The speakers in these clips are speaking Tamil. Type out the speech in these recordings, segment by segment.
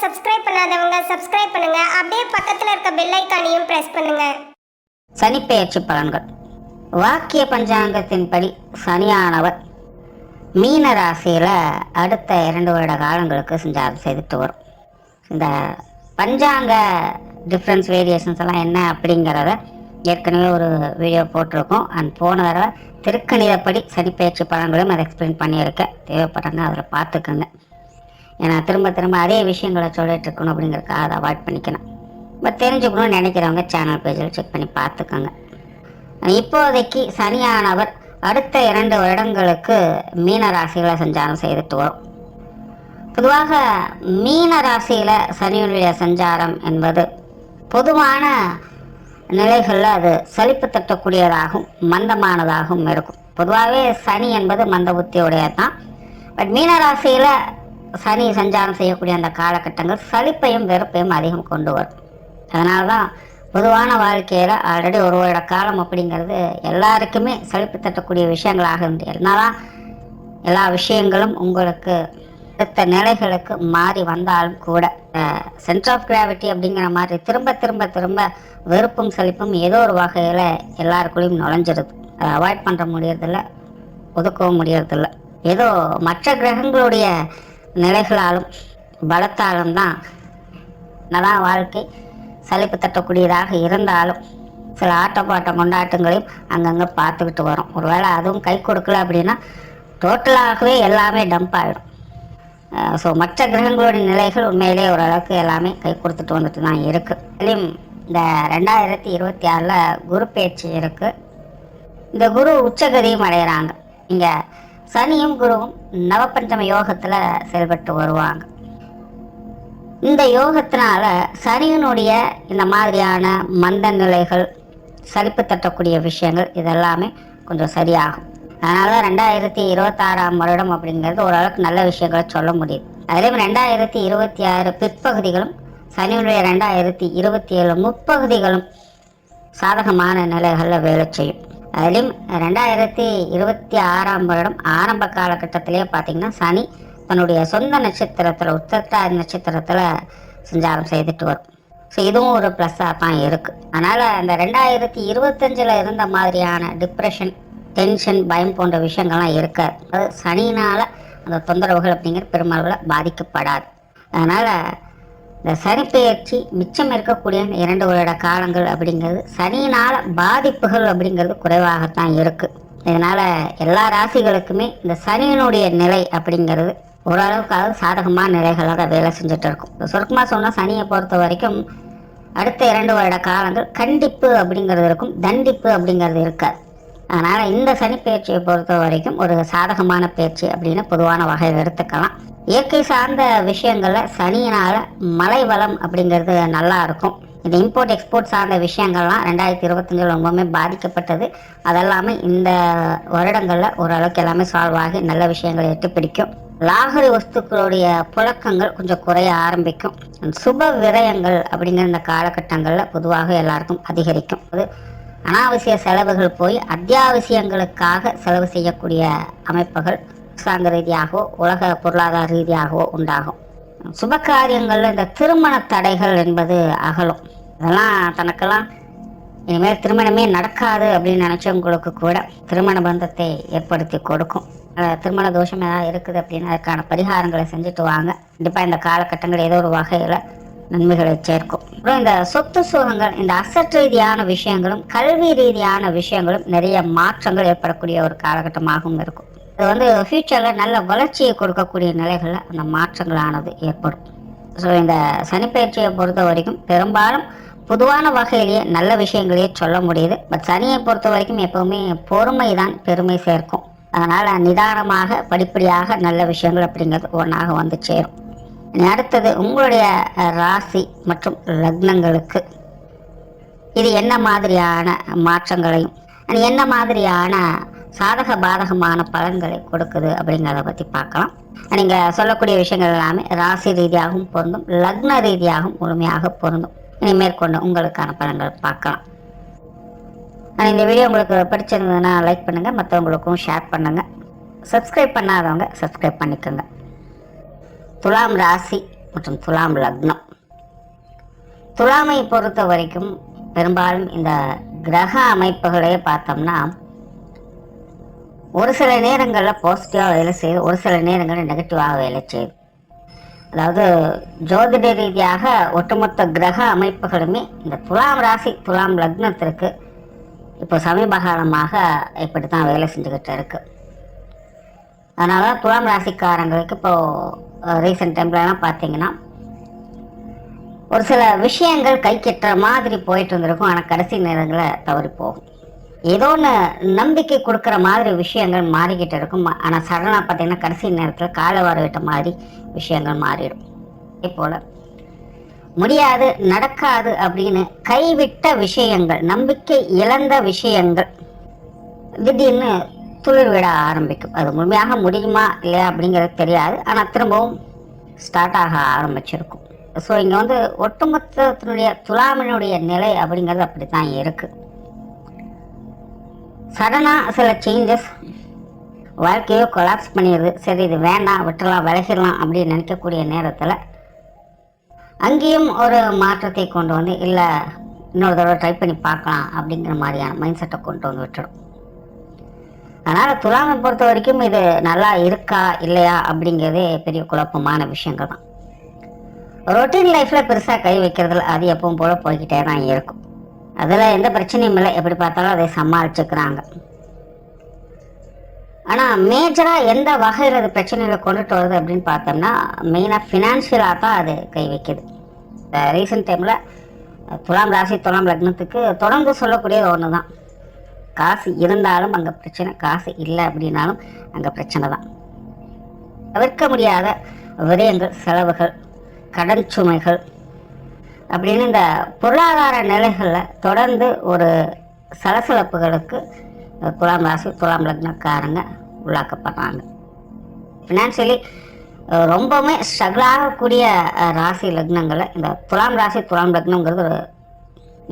சப்ஸ்கிரைப் பண்ணாதவங்க சப்ஸ்கிரைப் பண்ணுங்க. அப்படியே பக்கத்துல இருக்க பெல் ஐகானையும் பிரஸ் பண்ணுங்க. சனிப்பெயர்ச்சி பலன்கள். வாக்கிய பஞ்சாங்கத்தின்படி சனியானவர் மீன ராசியில் அடுத்த 2 வருட காலங்களுக்கு சஞ்சாரம் செய்துட்டு வரும். இந்த பஞ்சாங்க டிஃப்ரென்ஸ் வேரியேஷன்ஸ் எல்லாம் என்ன அப்படிங்கிறத ஏற்கனவே ஒரு வீடியோ போட்டிருக்கோம். போன தடவை திருக்கணிதப்படி சனிப்பெயர்ச்சி பலன்களையும் அதை எக்ஸ்பிளைன் பண்ணியிருக்கேன். தேவைப்படுறாங்க அதில் பார்த்துக்கோங்க. ஏன்னா திரும்ப அதே விஷயங்களை சொல்லிட்டு இருக்கணும் அப்படிங்கிறதுக்காக அதை அவாய்ட் பண்ணிக்கணும். பட் தெரிஞ்சுக்கணும்னு நினைக்கிறவங்க சேனல் பேஜில் செக் பண்ணி பார்த்துக்கோங்க. இப்போதைக்கு சனியானவர் அடுத்த 2 வருடங்களுக்கு மீன ராசியில் சஞ்சாரம் செய்துட்டு வரும். பொதுவாக மீன ராசியில் சனியுடைய சஞ்சாரம் என்பது பொதுவான நிலைகளில் அது சலிப்பு தட்டக்கூடியதாகவும் மந்தமானதாகவும் இருக்கும். பொதுவாகவே சனி என்பது மந்த புத்தியுடையது தான். பட் மீன ராசியில் சனி சஞ்சாரம் செய்யக்கூடிய அந்த காலகட்டங்கள் சலிப்பையும் வெறுப்பையும் அதிகம் கொண்டு வரும். அதனால தான் பொதுவான வாழ்க்கையில் ஆல்ரெடி 1 வருட காலம் அப்படிங்கிறது எல்லாருக்குமே சலிப்பு தட்டக்கூடிய விஷயங்களாக இருந்து என்னதான் எல்லா விஷயங்களும் உங்களுக்கு அடுத்த நிலைகளுக்கு மாறி வந்தாலும் கூட சென்டர் ஆஃப் கிராவிட்டி அப்படிங்கிற மாதிரி திரும்ப வெறுப்பும் சலிப்பும் ஏதோ ஒரு வகையில் எல்லாருக்குள்ளேயும் நுழைஞ்சிருது. அதை அவாய்ட் பண்ணுற முடியறதில்ல, ஒதுக்கவும் முடியறதில்ல. ஏதோ மற்ற கிரகங்களுடைய நிலைகளாலும் பலத்தாலும் தான் என்னதான் வாழ்க்கை சலிப்பு தட்டக்கூடியதாக இருந்தாலும் சில ஆட்டப்பாட்டம் கொண்டாட்டங்களையும் அங்கங்கே பார்த்துக்கிட்டு வரும். ஒருவேளை அதுவும் கை கொடுக்கல அப்படின்னா டோட்டலாகவே எல்லாமே டம்ப் ஆகிடும். ஸோ மற்ற கிரகங்களுடைய நிலைகள் உண்மையிலே ஓரளவுக்கு எல்லாமே கை கொடுத்துட்டு வந்துட்டு தான் இருக்குது. அதுலேயும் இந்த 2026 குரு பேச்சு இருக்குது. இந்த குரு உச்சகதியும் அடைகிறாங்க. இங்கே சனியும் குருவும் நவபஞ்சம யோகத்தில் செயல்பட்டு வருவாங்க. இந்த யோகத்தினால சனியினுடைய இந்த மாதிரியான மந்த நிலைகள் சலிப்பு தட்டக்கூடிய விஷயங்கள் இதெல்லாமே கொஞ்சம் சரியாகும். அதனால 2026 வருடம் அப்படிங்கிறது ஓரளவுக்கு நல்ல விஷயங்களை சொல்ல முடியுது. அதுலேயும் 2026 பிற்பகுதிகளும் சனியுடைய 2027 முற்பகுதிகளும் சாதகமான நிலைகளில் வேலை செய்யும். அதிலும் 2026 வருடம் ஆரம்ப காலகட்டத்திலே பார்த்தீங்கன்னா சனி தன்னுடைய சொந்த நட்சத்திரத்தில் உத்திரட்டாதி நட்சத்திரத்தில் சஞ்சாரம் செய்துட்டு வரும். ஸோ இதுவும் ஒரு ப்ளஸ்ஸாக தான் இருக்குது. அதனால் அந்த 2025 இருந்த மாதிரியான டிப்ரெஷன், டென்ஷன், பயம் போன்ற விஷயங்கள்லாம் இருக்காது. அது சனியினால் அந்த தொந்தரவுகள் அப்படிங்கிற பெருமளவில் பாதிக்கப்படாது. அதனால் இந்த சனிப்பெயர்ச்சி மிச்சம் இருக்கக்கூடிய 2 வருட காலங்கள் அப்படிங்கிறது சனியினால் பாதிப்புகள் அப்படிங்கிறது குறைவாகத்தான் இருக்குது. இதனால் எல்லா ராசிகளுக்குமே இந்த சனியினுடைய நிலை அப்படிங்கிறது ஓரளவுக்காக சாதகமான நிலைகளாக வேலை செஞ்சுட்டு இருக்கும். சுருக்கமாக சொன்னால் சனியை பொறுத்த வரைக்கும் அடுத்த 2 வருட காலங்கள் கண்டிப்பு அப்படிங்கிறது இருக்கும், தண்டிப்பு அப்படிங்கிறது இருக்காது. அதனால் இந்த சனி பயிற்சியை பொறுத்த வரைக்கும் ஒரு சாதகமான பயிற்சி அப்படின்னு பொதுவான வகையில் எடுத்துக்கலாம். இயற்கை சார்ந்த விஷயங்களில் சனியினால் மழை வளம் அப்படிங்கிறது நல்லா இருக்கும். இந்த இம்போர்ட் எக்ஸ்போர்ட் சார்ந்த விஷயங்கள்லாம் 2025 ரொம்பவுமே பாதிக்கப்பட்டது. அதெல்லாமே இந்த வருடங்களில் ஓரளவுக்கு எல்லாமே சால்வ் ஆகி நல்ல விஷயங்களை எட்டு பிடிக்கும். லாகரி வஸ்துக்களுடைய புழக்கங்கள் கொஞ்சம் குறைய ஆரம்பிக்கும். சுப விரயங்கள் அப்படிங்கிற இந்த காலகட்டங்களில் பொதுவாக எல்லாருக்கும் அதிகரிக்கும். அது அனாவசிய செலவுகள் போய் அத்தியாவசியங்களுக்காக செலவு செய்யக்கூடிய அமைப்புகள் அரசாங்க ரீதியாகவோ உலக பொருளாதார ரீதியாகவோ உண்டாகும். சுப காரியங்களில் இந்த திருமண தடைகள் என்பது அகலும். அதெல்லாம் தனக்கெல்லாம் இனிமேல் திருமணமே நடக்காது அப்படின்னு நினச்சவங்களுக்கு கூட திருமண பந்தத்தை ஏற்படுத்தி கொடுக்கும். திருமண தோஷம் ஏதாவது இருக்குது அப்படின்னா அதுக்கான பரிகாரங்களை செஞ்சுட்டு வாங்க. கண்டிப்பாக இந்த காலகட்டங்கள் ஏதோ ஒரு வகையில் நன்மைகளை சேர்க்கும். அப்புறம் இந்த சொத்து சுகங்கள், இந்த அசட் ரீதியான விஷயங்களும் கல்வி ரீதியான விஷயங்களும் நிறைய மாற்றங்கள் ஏற்படக்கூடிய ஒரு காலகட்டமாகவும் இருக்கும். அது ஃபியூச்சரில் நல்ல வளர்ச்சியை கொடுக்கக்கூடிய நிலைகளில் அந்த மாற்றங்களானது ஏற்படும். ஸோ இந்த சனிப்பெயர்ச்சியை பொறுத்த வரைக்கும் பெரும்பாலும் பொதுவான வகையிலேயே நல்ல விஷயங்களையே சொல்ல முடியுது. பட் சனியை பொறுத்த வரைக்கும் எப்போவுமே பொறுமை தான் பெருமை சேர்க்கும். அதனால் நிதானமாக படிப்படியாக நல்ல விஷயங்கள் அப்படிங்கிறது ஒன்றாக வந்து சேரும். அடுத்தது உங்களுடைய ராசி மற்றும் லக்னங்களுக்கு இது என்ன மாதிரியான மாற்றங்களையும் என்ன மாதிரியான சாதக பாதகமான பலன்களை கொடுக்குது அப்படிங்கிறத பற்றி பார்க்கலாம். நீங்கள் சொல்லக்கூடிய விஷயங்கள் எல்லாமே ராசி ரீதியாகவும் பொருந்தும், லக்ன ரீதியாகவும் முழுமையாக பொருந்தும். இனி மேற்கொண்டு உங்களுக்கான பலன்கள் பார்க்கலாம். இந்த வீடியோ உங்களுக்கு பிடிச்சிருந்ததுன்னா லைக் பண்ணுங்கள், மற்றவங்களுக்கும் ஷேர் பண்ணுங்கள். சப்ஸ்கிரைப் பண்ணாதவங்க சப்ஸ்கிரைப் பண்ணிக்கோங்க. துலாம் ராசி மற்றும் துலாம் லக்னம். துலாமை பொறுத்த வரைக்கும் பெரும்பாலும் இந்த கிரக அமைப்புகளே பார்த்தோம்னா ஒரு சில நேரங்களில் பாசிட்டிவாக வேலை செய்யுது, ஒரு சில நேரங்களில் நெகட்டிவாக வேலை செய்யுது. அதாவது ஜோதிட ரீதியாக ஒட்டுமொத்த கிரக அமைப்புகளுமே இந்த துலாம் ராசி துலாம் லக்னத்திற்கு இப்போ சமீப காலமாக இப்படி தான் வேலை செஞ்சுக்கிட்டு இருக்கு. அதனால துலாம் ராசிக்காரங்களுக்கு இப்போது ரீசெண்ட் டைம்லலாம் பார்த்தீங்கன்னா ஒரு சில விஷயங்கள் கை கெட்டுற மாதிரி போயிட்டு இருந்திருக்கும். ஆனால் கடைசி நேரங்களில் தவறி போகும். ஏதோ ஒன்று நம்பிக்கை கொடுக்குற மாதிரி விஷயங்கள் மாறிக்கிட்டு இருக்கும். ஆனால் சடனாக பார்த்தீங்கன்னா கடைசி நேரத்தில் காலை வர விட்ட மாதிரி விஷயங்கள் மாறிடும். இதே போல் முடியாது நடக்காது அப்படின்னு கைவிட்ட விஷயங்கள், நம்பிக்கை இழந்த விஷயங்கள் திடீர்னு துளிர் விட ஆரம்பிக்கும். அது முழுமையாக முடியுமா இல்லையா அப்படிங்கிறது தெரியாது, ஆனால் திரும்பவும் ஸ்டார்ட் ஆக ஆரம்பிச்சிருக்கும். ஸோ இங்கே ஒட்டுமொத்தத்தினுடைய துலாமினுடைய நிலை அப்படிங்கிறது அப்படி தான் இருக்குது. சடனாக சில சேஞ்சஸ் வாழ்க்கையோ கொலாப்ஸ் பண்ணிடுது. சரி இது வேண்டாம் விட்டுறலாம் விலகிடலாம் அப்படின்னு நினைக்கக்கூடிய நேரத்தில் அங்கேயும் ஒரு மாற்றத்தை கொண்டு வந்து இல்லை இன்னொரு தடவை ட்ரை பண்ணி பார்க்கலாம் அப்படிங்கிற மாதிரியான மைண்ட் செட்டை கொண்டு வந்து விட்டுடும். அதனால் துலாமை பொறுத்த வரைக்கும் இது நல்லா இருக்கா இல்லையா அப்படிங்கிறதே பெரிய குழப்பமான விஷயங்கள் தான். ரொட்டீன் லைஃப்பில் பெருசாக கை வைக்கிறதுல அது எப்பவும் போல் போய்கிட்டே தான் இருக்கும். அதில் எந்த பிரச்சனையும் இல்லை, எப்படி பார்த்தாலும் அதை சமாளிச்சுக்கிறாங்க. ஆனால் மேஜராக எந்த வகையில் அது பிரச்சனைகளை கொண்டுட்டு வருது அப்படின்னு பார்த்தோம்னா மெயினாக ஃபினான்ஷியலாக தான் அது கை வைக்குது. ரீசெண்ட் டைமில் துலாம் ராசி துலாம் லக்னத்துக்கு தொடர்ந்து சொல்லக்கூடியது ஒன்று தான், காசு இருந்தாலும் அங்கே பிரச்சனை, காசு இல்லை அப்படின்னாலும் அங்கே பிரச்சனை தான். தவிர்க்க முடியாத விரயங்கள், செலவுகள், கடன் சுமைகள் அப்படின்னு இந்த பொருளாதார நிலைகளில் தொடர்ந்து ஒரு சலசலப்புகளுக்கு துலாம் ராசி துலாம் லக்னக்காரங்க உள்ளாக்கப்படுறாங்க. ஃபினான்ஷியலி ரொம்பவுமே ஸ்ட்ரகிள் ஆகக்கூடிய ராசி லக்னங்களை இந்த துலாம் ராசி துலாம் லக்னங்கிறது ஒரு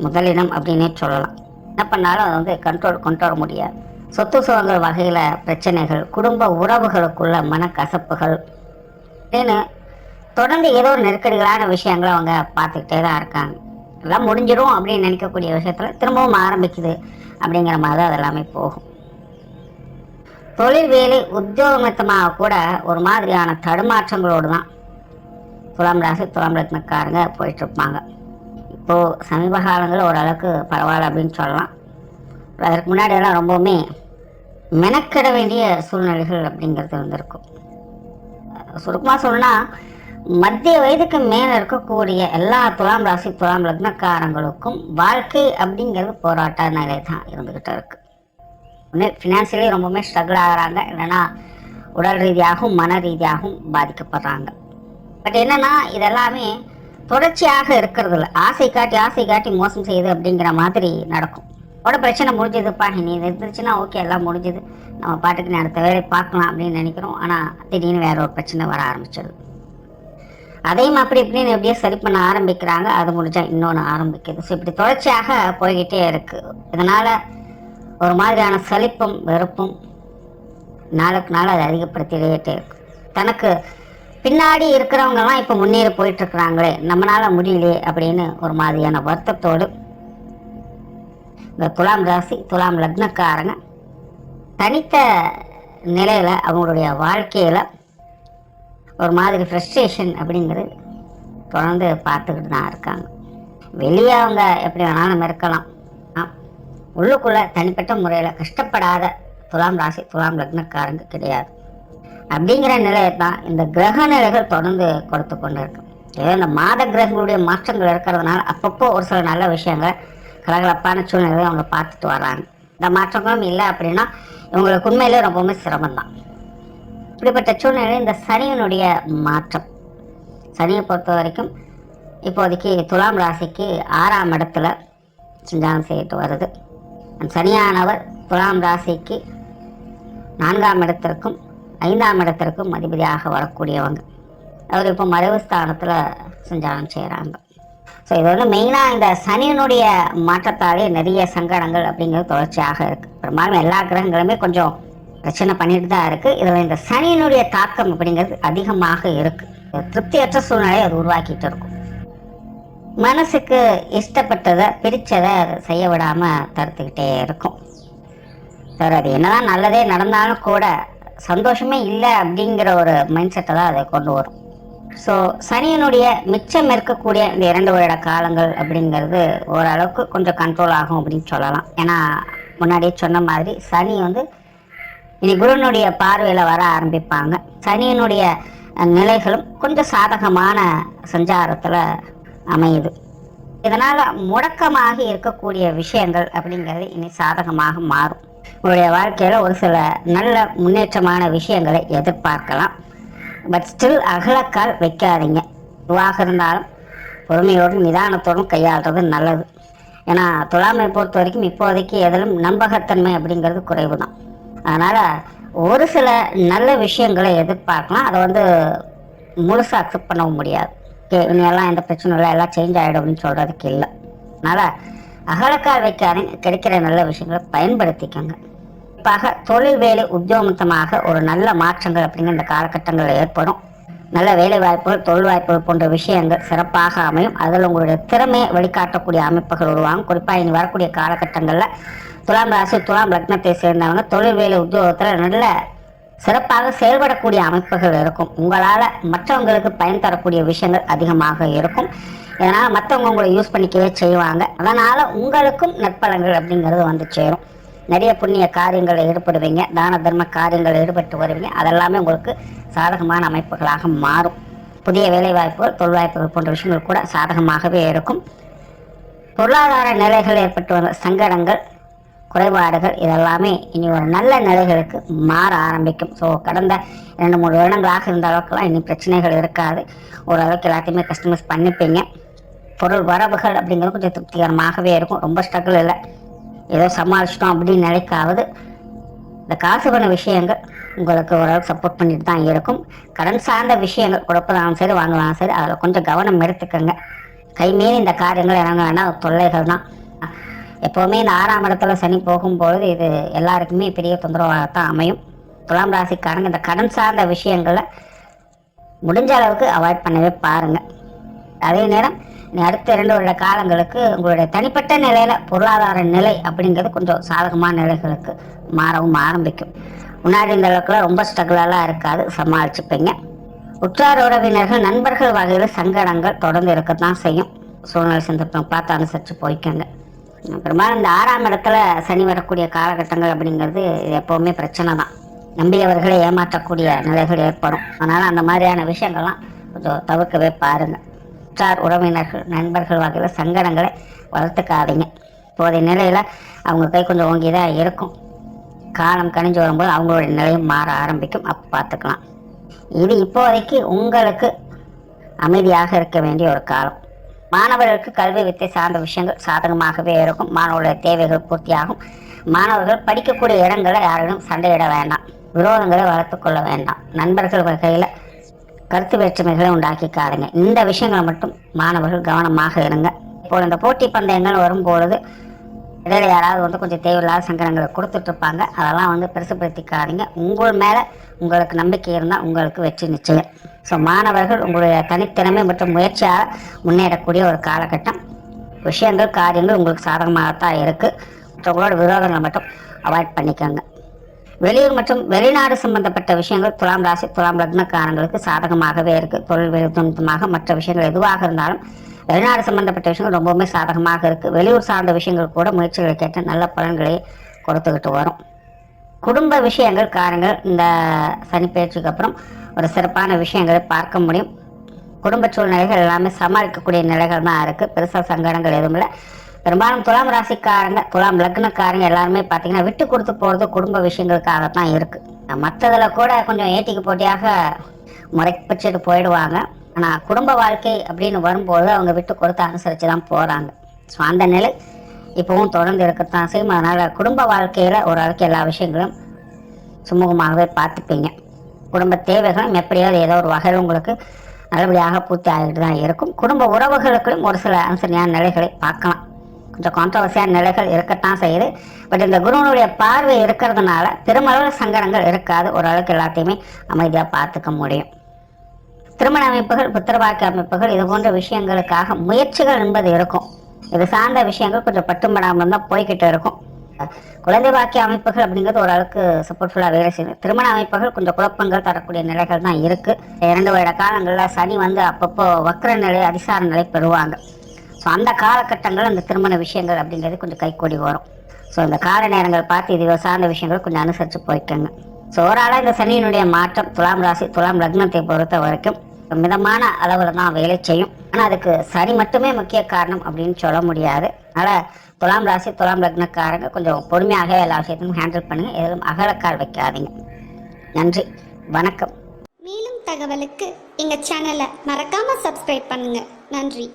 முதலிடம் அப்படின்னே சொல்லலாம். என்ன பண்ணாலும் அதை கொண்டு வர முடியாது. சொத்து சுகங்கள் வகையில் பிரச்சனைகள், குடும்ப உறவுகளுக்குள்ள மனக்கசப்புகள் அப்படின்னு தொடர்ந்து ஏதோ ஒரு நெருக்கடிகளான விஷயங்களை அவங்க பார்த்துக்கிட்டே தான் இருக்காங்க. எல்லாம் முடிஞ்சிடும் அப்படின்னு நினைக்கக்கூடிய விஷயத்தில் திரும்பவும் ஆரம்பிக்குது அப்படிங்கிற மாதிரி தான் அதெல்லாமே போகும். தொழில் வேலை உத்தியோகமத்தமாக கூட ஒரு மாதிரியான தடுமாற்றங்களோடு தான் துலாம் ராசி துலாம் லக்னக்காரங்க போயிட்டுருப்பாங்க. இப்போது சமீப காலங்களில் ஓரளவுக்கு பரவாயில்ல அப்படின்னு சொல்லலாம். அதற்கு முன்னாடியெல்லாம் ரொம்பவுமே மெனக்கிட வேண்டிய சூழ்நிலைகள் அப்படிங்கிறது வந்திருக்கும். சுருக்கமாக சொல்லணும்னா மத்திய வயதுக்கு மேலே இருக்கக்கூடிய எல்லா துலாம் ராசி துலாம் லக்னக்காரங்களுக்கும் வாழ்க்கை அப்படிங்கிறது போராட்ட நிலை தான் இருந்துக்கிட்டு இருக்குது. ஒன்று ஃபினான்ஷியலி ரொம்பவுமே ஸ்ட்ரகிள் ஆகிறாங்க, இல்லைன்னா உடல் ரீதியாகவும் மன ரீதியாகவும் பாதிக்கப்படுறாங்க. பட் என்னென்னா இதெல்லாமே தொடர்ச்சியாக இருக்கிறது இல்லை. ஆசை காட்டி மோசம் செய்யுது அப்படிங்கிற மாதிரி நடக்கும். உட பிரச்சனை முடிஞ்சதுப்பா, நீ இருந்துச்சுன்னா ஓகே எல்லாம் முடிஞ்சது, நம்ம பாட்டுக்கு நீ அடுத்த வேலை பார்க்கலாம் அப்படின்னு நினைக்கிறோம். ஆனால் திடீர்னு வேற ஒரு பிரச்சனை வர ஆரம்பிச்சிடுது. அதையும் அப்படி இப்படின்னு எப்படியோ சரி பண்ண ஆரம்பிக்கிறாங்க, அது முடிஞ்சா இன்னொன்று ஆரம்பிக்குது. ஸோ இப்படி தொடர்ச்சியாக போய்கிட்டே இருக்குது. இதனால் ஒரு மாதிரியான சலிப்பும் வெறுப்பும் நாளுக்கு நாள் அதை அதிகப்படுத்திக்கிட்டே இருக்கு. தனக்கு பின்னாடி இருக்கிறவங்கலாம் இப்போ முன்னேறி போயிட்டுருக்குறாங்களே, நம்மளால முடியலையே அப்படின்னு ஒரு மாதிரியான வருத்தத்தோடு இந்த துலாம் ராசி துலாம் லக்னக்காரங்க தனித்த நிலையில் அவங்களுடைய வாழ்க்கையில் ஒரு மாதிரி ஃப்ரஸ்ட்ரேஷன் அப்படிங்கிறது தொடர்ந்து பார்த்துக்கிட்டு தான் இருக்காங்க. வெளியே அவங்க எப்படி வேணாலும் இருக்கலாம், உள்ளுக்குள்ளே தனிப்பட்ட முறையில் கஷ்டப்படாத துலாம் ராசி துலாம் லக்னக்காரங்க கிடையாது. அப்படிங்கிற நிலையை தான் இந்த கிரக நிலைகள் தொடர்ந்து கொடுத்து கொண்டு இருக்கு. ஏதோ இந்த மாத கிரகங்களுடைய மாற்றங்கள் இருக்கிறதுனால அப்பப்போ ஒரு சில நல்ல விஷயங்களை கலகலப்பான சூழ்நிலையை அவங்க பார்த்துட்டு வர்றாங்க. இந்த மாற்றங்களும் இல்லை அப்படின்னா இவங்களுக்கு உண்மையிலே ரொம்பவுமே சிரமம்தான். இப்படிப்பட்ட சூழ்நிலை இந்த சனியினுடைய மாற்றம், சனியை பொறுத்த வரைக்கும் இப்போதைக்கு துலாம் ராசிக்கு 6ஆம் இடத்துல சஞ்சாரம் செய்துட்டு வருது. சனியானவர் துலாம் ராசிக்கு 4ஆம் இடத்திற்கும் 5ஆம் இடத்திற்கும் அதிபதியாக வரக்கூடியவங்க. அவர் இப்போ மறைவு ஸ்தானத்தில் சஞ்சாரம் செய்கிறாங்க. ஸோ இது மெயினாக இந்த சனியினுடைய மாற்றத்தாலே நிறைய சங்கடங்கள் அப்படிங்கிறது தொடர்ச்சியாக இருக்குது. பெரும்பாலும் எல்லா கிரகங்களுமே கொஞ்சம் பிரச்சனை பண்ணிட்டு தான் இருக்குது. இதில் இந்த சனியினுடைய தாக்கம் அப்படிங்கிறது அதிகமாக இருக்குது. திருப்தியற்ற சூழ்நிலையை அது உருவாக்கிட்டு இருக்கும். மனசுக்கு இஷ்டப்பட்டதை பிடிச்சதை அதை செய்ய விடாமல் தடுத்துக்கிட்டே இருக்கும். சார் அது என்னதான் நல்லதே நடந்தாலும் கூட சந்தோஷமே இல்லை அப்படிங்கிற ஒரு மைண்ட் செட்டை தான் அதை கொண்டு வரும். ஸோ சனியனுடைய மிச்சம் இருக்கக்கூடிய இந்த 2 வருட காலங்கள் அப்படிங்கிறது ஓரளவுக்கு கொஞ்சம் கண்ட்ரோல் ஆகும் அப்படின்னு சொல்லலாம். ஏன்னா முன்னாடியே சொன்ன மாதிரி சனி இனி குருனுடைய பார்வையில் வர ஆரம்பிப்பாங்க. சனியனுடைய நிலைகளும் கொஞ்சம் சாதகமான சஞ்சாரத்தில் அமையுது. இதனால் முடக்கமாக இருக்கக்கூடிய விஷயங்கள் அப்படிங்கிறது இனி சாதகமாக மாறும். உங்களுடைய வாழ்க்கையில் ஒரு சில நல்ல முன்னேற்றமான விஷயங்களை எதிர்பார்க்கலாம். பட் ஸ்டில் அகலக்கால் வைக்காதீங்க. எதுவாக இருந்தாலும் பொறுமையோடும் நிதானத்தோடும் கையாளுறது நல்லது. ஏன்னா துலாமை பொறுத்த வரைக்கும் இப்போதைக்கு எதிலும் நம்பகத்தன்மை அப்படிங்கிறது குறைவு தான். அதனால் ஒரு சில நல்ல விஷயங்களை எதிர்பார்க்கலாம். அதை முழுசாக அக்செப்ட் பண்ணவும் முடியாது. இனியெல்லாம் எந்த பிரச்சனையும் இல்லை, எல்லாம் சேஞ்ச் ஆகிடும் அப்படின்னு சொல்கிறதுக்கு இல்லை. அதனால் அகலக்கால் வைக்காதீங்க. கிடைக்கிற நல்ல விஷயங்களை பயன்படுத்திக்கோங்க. குறிப்பாக தொழில் வேலை உத்தியோகமாக ஒரு நல்ல மாற்றங்கள் அப்படிங்கிற இந்த காலகட்டங்களில் ஏற்படும். நல்ல வேலை வாய்ப்புகள், தொழில் வாய்ப்புகள் போன்ற விஷயங்கள் சிறப்பாக அமையும். அதில் உங்களுடைய திறமையை வெளிக்காட்டக்கூடிய அமைப்புகள் உருவாகும். குறிப்பாக இனி வரக்கூடிய காலகட்டங்களில் துலாம் ராசி, துலாம் லக்னத்தை சேர்ந்தவங்க தொழில் வேலை உத்தியோகத்தில் நல்ல சிறப்பாக செயல்படக்கூடிய அமைப்புகள் இருக்கும். உங்களால் மற்றவங்களுக்கு பயன் தரக்கூடிய விஷயங்கள் அதிகமாக இருக்கும். இதனால் மற்றவங்க உங்களை யூஸ் பண்ணிக்கவே செய்வாங்க. அதனால் உங்களுக்கும் நற்பலன்கள் அப்படிங்கிறது சேரும். நிறைய புண்ணிய காரியங்களில் ஈடுபடுவீங்க, தான தர்ம காரியங்களில் ஈடுபட்டு வருவீங்க. அதெல்லாமே உங்களுக்கு சாதகமான அமைப்புகளாக மாறும். புதிய வேலைவாய்ப்புகள், தொழில் வாய்ப்புகள் போன்ற விஷயங்கள் கூட சாதகமாகவே இருக்கும். பொருளாதார நிலைகள் ஏற்பட்டு வந்த சங்கடங்கள், குறைபாடுகள் இதெல்லாமே இனி ஒரு நல்ல நிலைகளுக்கு மாற ஆரம்பிக்கும். ஸோ கடந்த 2-3 வருடங்களாக இருந்த அளவுக்குலாம் இனி பிரச்சனைகள் இருக்காது. ஓரளவுக்கு எல்லாத்தையுமே கஸ்டமைஸ் பண்ணிப்பீங்க. பொருள் வரவுகள் அப்படிங்கிறது கொஞ்சம் திருப்திகரமாகவே இருக்கும். ரொம்ப ஸ்ட்ரகிள் இல்லை, ஏதோ சமாளிச்சிட்டோம் அப்படின்னு நினைக்காவது இந்த காசு பண்ண விஷயங்கள் உங்களுக்கு ஓரளவுக்கு சப்போர்ட் பண்ணிட்டு தான் இருக்கும். கடன் சார்ந்த விஷயங்கள் கொடுப்பதாலும் சரி வாங்கலாம் சரி, அதில் கொஞ்சம் கவனம் எடுத்துக்கோங்க. கைமீறி இந்த காரியங்கள் இறங்க வேண்டாம், தொல்லைகள் தான். எப்போவுமே இந்த 6ஆம் இடத்துல சனி போகும்பொழுது இது எல்லாருக்குமே பெரிய தொந்தரவாகத்தான் அமையும். துலாம் ராசிக்காரங்க இந்த கடன் சார்ந்த விஷயங்களை முடிஞ்ச அளவுக்கு அவாய்ட் பண்ணவே பாருங்கள். அதே நேரம் அடுத்த 2 வருட காலங்களுக்கு உங்களுடைய தனிப்பட்ட நிலையில் பொருளாதார நிலை அப்படிங்கிறது கொஞ்சம் சாதகமான நிலைகளுக்கு மாறவும் ஆரம்பிக்கும். முன்னாடி இந்த அளவுக்குலாம் ரொம்ப ஸ்ட்ரகிளெல்லாம் இருக்காது, சமாளிச்சுப்பீங்க. உற்றார் உறவினர்கள், நண்பர்கள் வகையில் சங்கடங்கள் தொடர்ந்து இருக்கத்தான் செய்யும். சூழ்நிலை சந்தர்ப்பம் பார்த்து அனுசரித்து போய்க்கங்க. அப்புறமா இந்த 6ஆம் இடத்துல சனி வரக்கூடிய காலகட்டங்கள் அப்படிங்கிறது எப்போவுமே பிரச்சனை தான். நம்பியவர்களை ஏமாற்றக்கூடிய நிலைகள் ஏற்படும். அதனால் அந்த மாதிரியான விஷயங்கள்லாம் கொஞ்சம் தவிர்க்கவே பாருங்கள். உற்றார் உறவினர்கள், நண்பர்கள் வகையில் சங்கடங்களை வளர்த்துக்காதீங்க. இப்போதைய நிலையில் அவங்க கை கொஞ்சம் ஓங்கி தான் இருக்கும். காலம் கணிஞ்சு வரும்போது அவங்களுடைய நிலையும் மாற ஆரம்பிக்கும். அப்போ பார்த்துக்கலாம். இது இப்போதைக்கு உங்களுக்கு அமைதியாக இருக்க வேண்டிய ஒரு காலம். மாணவர்களுக்கு கல்வி வித்தை சார்ந்த விஷயங்கள் சாதகமாகவே இருக்கும். மாணவர்களுடைய தேவைகள் பூர்த்தியாகும். மாணவர்கள் படிக்கக்கூடிய இடங்களை யாரிடம் சண்டையிட வேண்டாம், விரோதங்களை வளர்த்து கொள்ள வேண்டாம். நண்பர்கள் வகையில் கருத்து வேற்றுமைகளை உண்டாக்கிக்காருங்க. இந்த விஷயங்களை மட்டும் மாணவர்கள் கவனமாக இருங்க. இப்போ இந்த போட்டி பந்தயங்கள் வரும்பொழுது இடையில யாராவது கொஞ்சம் தேவையில்லாத சங்கடங்களை கொடுத்துட்ருப்பாங்க. அதெல்லாம் பெருசுப்படுத்திக்காதீங்க. உங்கள் மேலே உங்களுக்கு நம்பிக்கை இருந்தால் உங்களுக்கு வெற்றி நிச்சயம். ஸோ மாணவர்கள் உங்களுடைய தனித்திறமை மற்றும் முயற்சியால் முன்னேறக்கூடிய ஒரு காலகட்டம். விஷயங்கள், காரியங்கள் உங்களுக்கு சாதகமாகத்தான் இருக்குது. மற்றவங்களோட விரோதங்களை மட்டும் அவாய்ட் பண்ணிக்கோங்க. வெளியூர் மற்றும் வெளிநாடு சம்பந்தப்பட்ட விஷயங்கள் துலாம் ராசி, துலாம் லக்னக்காரங்களுக்கு சாதகமாகவே இருக்குது. தொழில் வெளித்தமாக மற்ற விஷயங்கள் எதுவாக இருந்தாலும் வெளிநாடு சம்பந்தப்பட்ட விஷயங்கள் ரொம்பவுமே சாதகமாக இருக்குது. வெளியூர் சார்ந்த விஷயங்கள் கூட முயற்சிகளை கேட்டு நல்ல பலன்களை கொடுத்துக்கிட்டு வரும். குடும்ப விஷயங்கள், காரங்கள் இந்த சனி பயிற்சிக்கு அப்புறம் ஒரு சிறப்பான விஷயங்களை பார்க்க முடியும். குடும்ப சூழ்நிலைகள் எல்லாமே சமாளிக்கக்கூடிய நிலைகள் தான் இருக்குது. பெருசாக சங்கடங்கள் எதுவும் இல்லை. பெரும்பாலும் துலாம் ராசிக்காரங்க, துலாம் லக்னக்காரங்க எல்லாருமே பார்த்தீங்கன்னா விட்டு கொடுத்து போகிறது குடும்ப விஷயங்களுக்காகத்தான் இருக்குது. மற்றதில் கூட கொஞ்சம் ஏட்டிக்கு போட்டியாக முறைப்பச்சுட்டு போயிடுவாங்க. ஆனால் குடும்ப வாழ்க்கை அப்படின்னு வரும்போது அவங்க விட்டு கொடுத்து அனுசரித்து தான் போகிறாங்க. ஸோ அந்த நிலை இப்போவும் தொடர்ந்து இருக்கத்தான் செய்யும். அதனால் குடும்ப வாழ்க்கையில் ஓரளவுக்கு எல்லா விஷயங்களும் சுமூகமாகவே பார்த்துப்பீங்க. குடும்ப தேவைகளும் எப்படியாவது ஏதோ ஒரு வகையில் உங்களுக்கு நல்லபடியாக பூர்த்தி ஆகிட்டு தான் இருக்கும். குடும்ப உறவுகளுக்கும் ஒரு சில அனுசரியான நிலைகளை பார்க்கலாம். கொஞ்சம் கான்ட்ரவர்சியான நிலைகள் இருக்கத்தான் செய்யுது. பட் இந்த குருவனுடைய பார்வை இருக்கிறதுனால பெருமளவில் சங்கடங்கள் இருக்காது. ஓரளவுக்கு எல்லாத்தையுமே அமைதியாக பார்த்துக்க முடியும். திருமண அமைப்புகள், புத்திரவாக்கிய அமைப்புகள், இது போன்ற விஷயங்களுக்காக முயற்சிகள் என்பது இருக்கும். இது சார்ந்த விஷயங்கள் கொஞ்சம் பட்டும்படாமல் தான் போய்கிட்டு இருக்கும். குழந்தை வாக்கிய அமைப்புகள் அப்படிங்கிறது ஓரளவுக்கு சப்போர்ட்ஃபுல்லாக வேலை செய்யும். திருமண அமைப்புகள் கொஞ்சம் குழப்பங்கள் தரக்கூடிய நிலைகள் தான் இருக்குது. 2 வருட காலங்களில் சனி வந்து அப்பப்போ வக்ர நிலை, அதிசார நிலை பெறுவாங்க. ஸோ அந்த காலகட்டங்கள் அந்த திருமண விஷயங்கள் அப்படிங்கிறது கொஞ்சம் கைக்கூடி வரும். ஸோ இந்த கால நேரங்கள் பார்த்து இது சார்ந்த விஷயங்கள் கொஞ்சம் அனுசரித்து போயிட்டுங்க. ஸோ ஓவராலாக இந்த சனியினுடைய மாற்றம் துலாம் ராசி, துலாம் லக்னத்தை பொறுத்த வரைக்கும் மிதமான அளவில் தான் வேலை செய்யும். ஆனால் அதுக்கு சனி மட்டுமே முக்கிய காரணம் அப்படின்னு சொல்ல முடியாது. அதனால் துலாம் ராசி, துலாம் லக்னக்காரங்க கொஞ்சம் பொறுமையாக எல்லா விஷயத்தையும் ஹேண்டில் பண்ணுங்க. எதுவும் அகலக்கால் வைக்காதீங்க. நன்றி, வணக்கம். மேலும் தகவலுக்கு எங்கள் சேனலை மறக்காமல் சப்ஸ்கிரைப் பண்ணுங்கள். நன்றி.